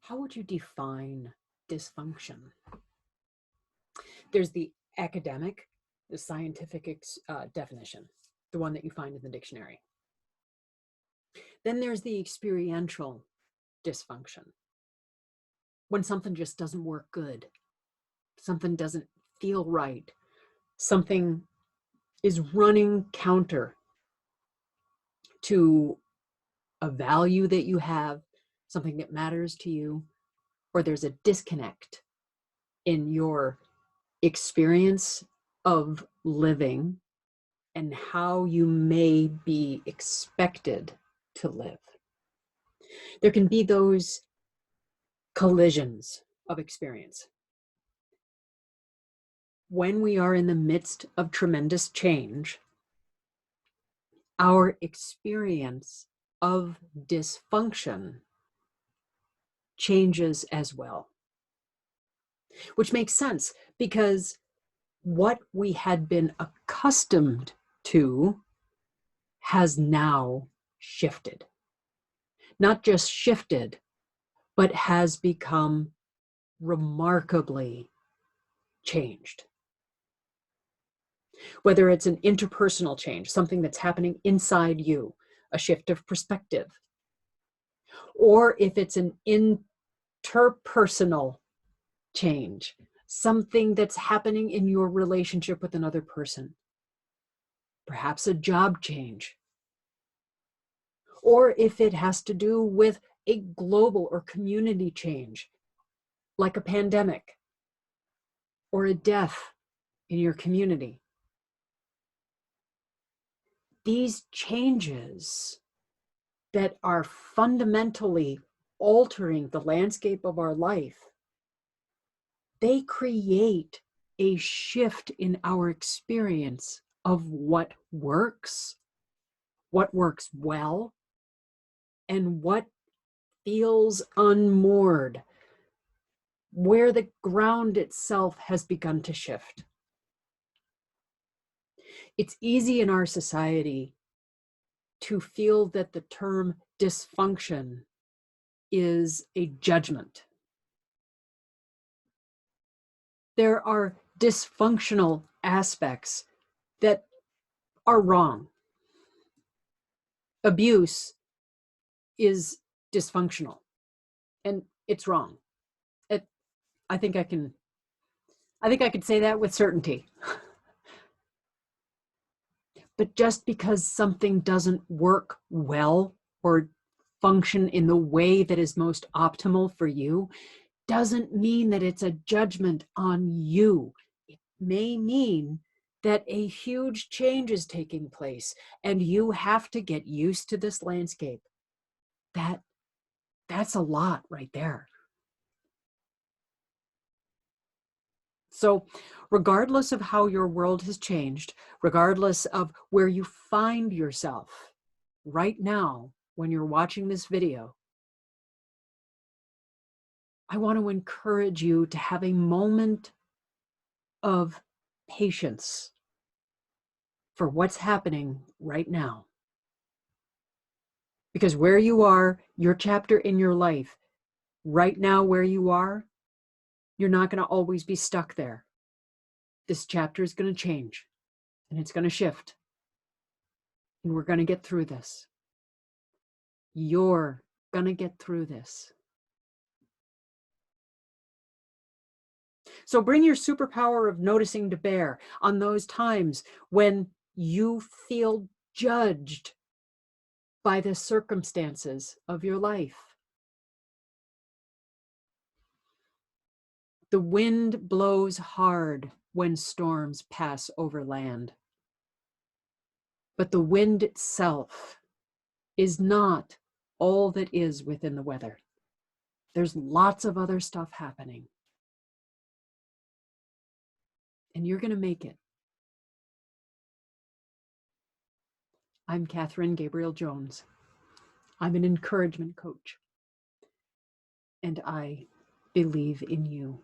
How would you define dysfunction? There's the academic, the scientific definition, the one that you find in the dictionary. Then there's the experiential dysfunction, when something just doesn't work good, something doesn't feel right, something is running counter to a value that you have, something that matters to you, or there's a disconnect in your experience of living and how you may be expected to live. There can be those collisions of experience. When we are in the midst of tremendous change, our experience of dysfunction changes as well. Which makes sense, because what we had been accustomed to has now shifted. Not just shifted, but has become remarkably changed. Whether it's an interpersonal change, something that's happening inside you, a shift of perspective, or if it's an interpersonal change, something that's happening in your relationship with another person, perhaps a job change, or if it has to do with a global or community change, like a pandemic or a death in your community. These changes that are fundamentally altering the landscape of our life, they create a shift in our experience of what works well, and what feels unmoored, where the ground itself has begun to shift. It's easy in our society to feel that the term dysfunction is a judgment. There are dysfunctional aspects that are wrong. Abuse is dysfunctional, and it's wrong. I think I could say that with certainty. But just because something doesn't work well or function in the way that is most optimal for you doesn't mean that it's a judgment on you. It may mean that a huge change is taking place and you have to get used to this landscape. That's a lot right there. So regardless of how your world has changed, regardless of where you find yourself right now when you're watching this video, I want to encourage you to have a moment of patience for what's happening right now. Because where you are, your chapter in your life, right now where you are, you're not going to always be stuck there. This chapter is going to change, and it's going to shift. And we're going to get through this. You're going to get through this. So bring your superpower of noticing to bear on those times when you feel judged by the circumstances of your life. The wind blows hard when storms pass over land. But the wind itself is not all that is within the weather. There's lots of other stuff happening. And you're going to make it. I'm Catherine Gabriel-Jones. I'm an encouragement coach. And I believe in you.